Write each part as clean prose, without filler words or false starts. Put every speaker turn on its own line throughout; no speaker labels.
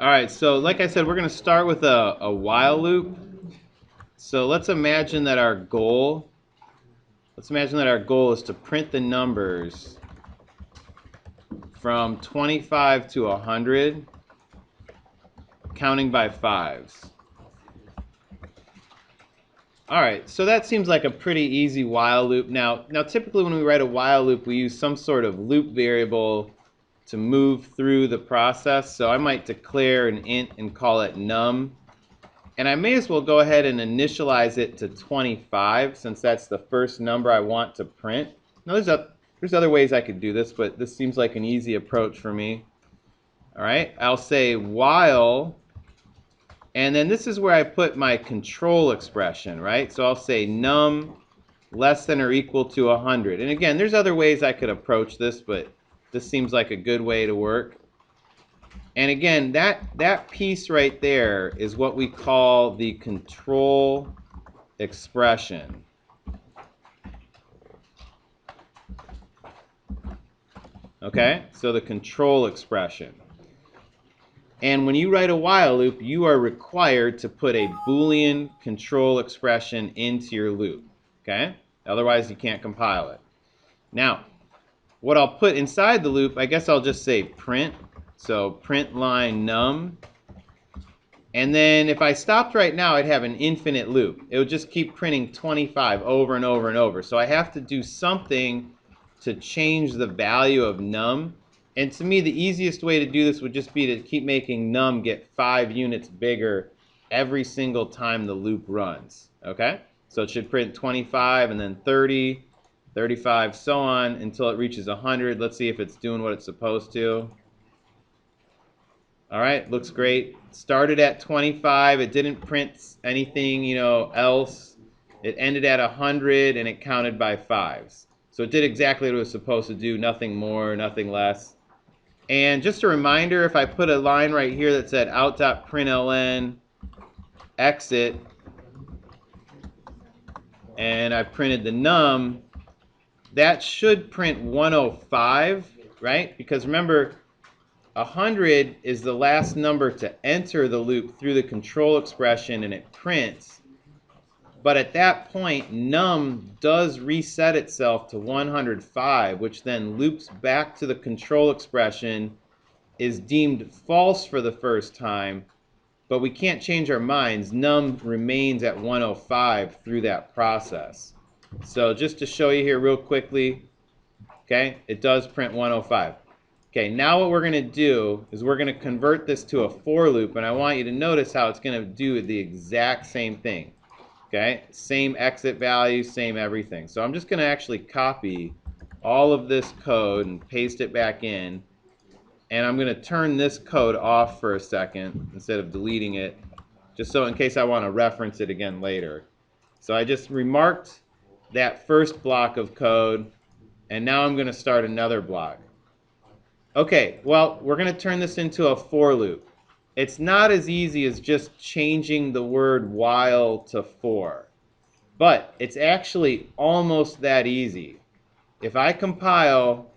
All right, so like I said, we're going to start with a while loop. So let's imagine that our goal is to print the numbers from 25 to 100, counting by fives. All right, so that seems like a pretty easy while loop. Now typically when we write a while loop, we use some sort of loop variable to move through the process. So I might declare an int and call it num. And I may as well go ahead and initialize it to 25 since that's the first number I want to print. Now there's other ways I could do this, but this seems like an easy approach for me. All right, I'll say while, and then this is where I put my control expression, right? So I'll say num less than or equal to 100. And again, there's other ways I could approach this, but this seems like a good way to work. And again, that piece right there is what we call the control expression. Okay, so the control expression. And when you write a while loop, you are required to put a Boolean control expression into your loop. Okay, otherwise you can't compile it. Now, what I'll put inside the loop, I guess I'll just say print. So print line num. And then if I stopped right now, I'd have an infinite loop. It would just keep printing 25 over and over and over. So I have to do something to change the value of num. And to me, the easiest way to do this would just be to keep making num get 5 units bigger every single time the loop runs. Okay? So it should print 25 and then 30, 35, so on until it reaches 100. Let's see if it's doing what it's supposed to. All right, looks great. Started at 25. It didn't print anything, else. It ended at 100 and it counted by fives. So it did exactly what it was supposed to do, nothing more, nothing less. And just a reminder, if I put a line right here that said out.println exit and I printed the num, that should print 105, right? Because remember, 100 is the last number to enter the loop through the control expression and it prints. But at that point, num does reset itself to 105, which then loops back to the control expression, is deemed false for the first time, but we can't change our minds. Num remains at 105 through that process. So just to show you here real quickly, okay, it does print 105. Okay, now what we're going to do is we're going to convert this to a for loop, and I want you to notice how it's going to do the exact same thing. Okay, same exit value, same everything. So I'm just going to actually copy all of this code and paste it back in, and I'm going to turn this code off for a second instead of deleting it, just so in case I want to reference it again later. So I just remarked that first block of code, and now I'm going to start another block. Okay, well, we're going to turn this into a for loop. It's not as easy as just changing the word while to for, but it's actually almost that easy. If I compile,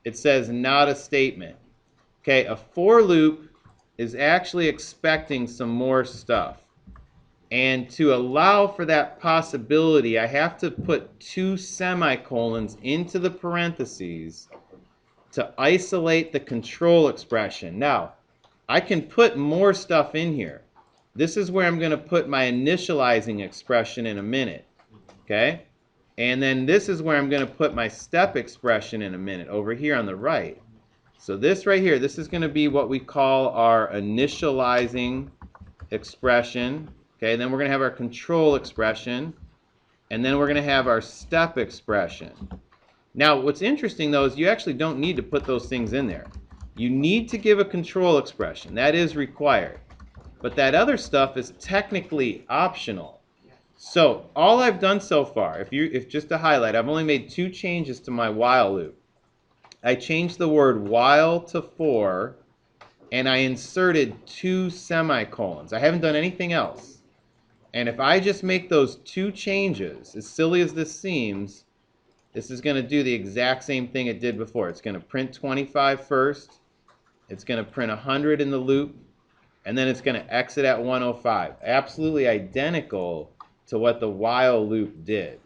it says not a statement. Okay, a for loop is actually expecting some more stuff. And to allow for that possibility, I have to put 2 semicolons into the parentheses to isolate the control expression. Now, I can put more stuff in here. This is where I'm going to put my initializing expression in a minute. Okay? And then this is where I'm going to put my step expression in a minute, over here on the right. So this right here, this is going to be what we call our initializing expression. Okay, then we're going to have our control expression. And then we're going to have our step expression. Now, what's interesting, though, is you actually don't need to put those things in there. You need to give a control expression. That is required. But that other stuff is technically optional. So all I've done so far, if just to highlight, I've only made 2 changes to my while loop. I changed the word while to for, and I inserted 2 semicolons. I haven't done anything else. And if I just make those 2 changes, as silly as this seems, this is going to do the exact same thing it did before. It's going to print 25 first. It's going to print 100 in the loop. and then it's going to exit at 105. Absolutely identical to what the while loop did.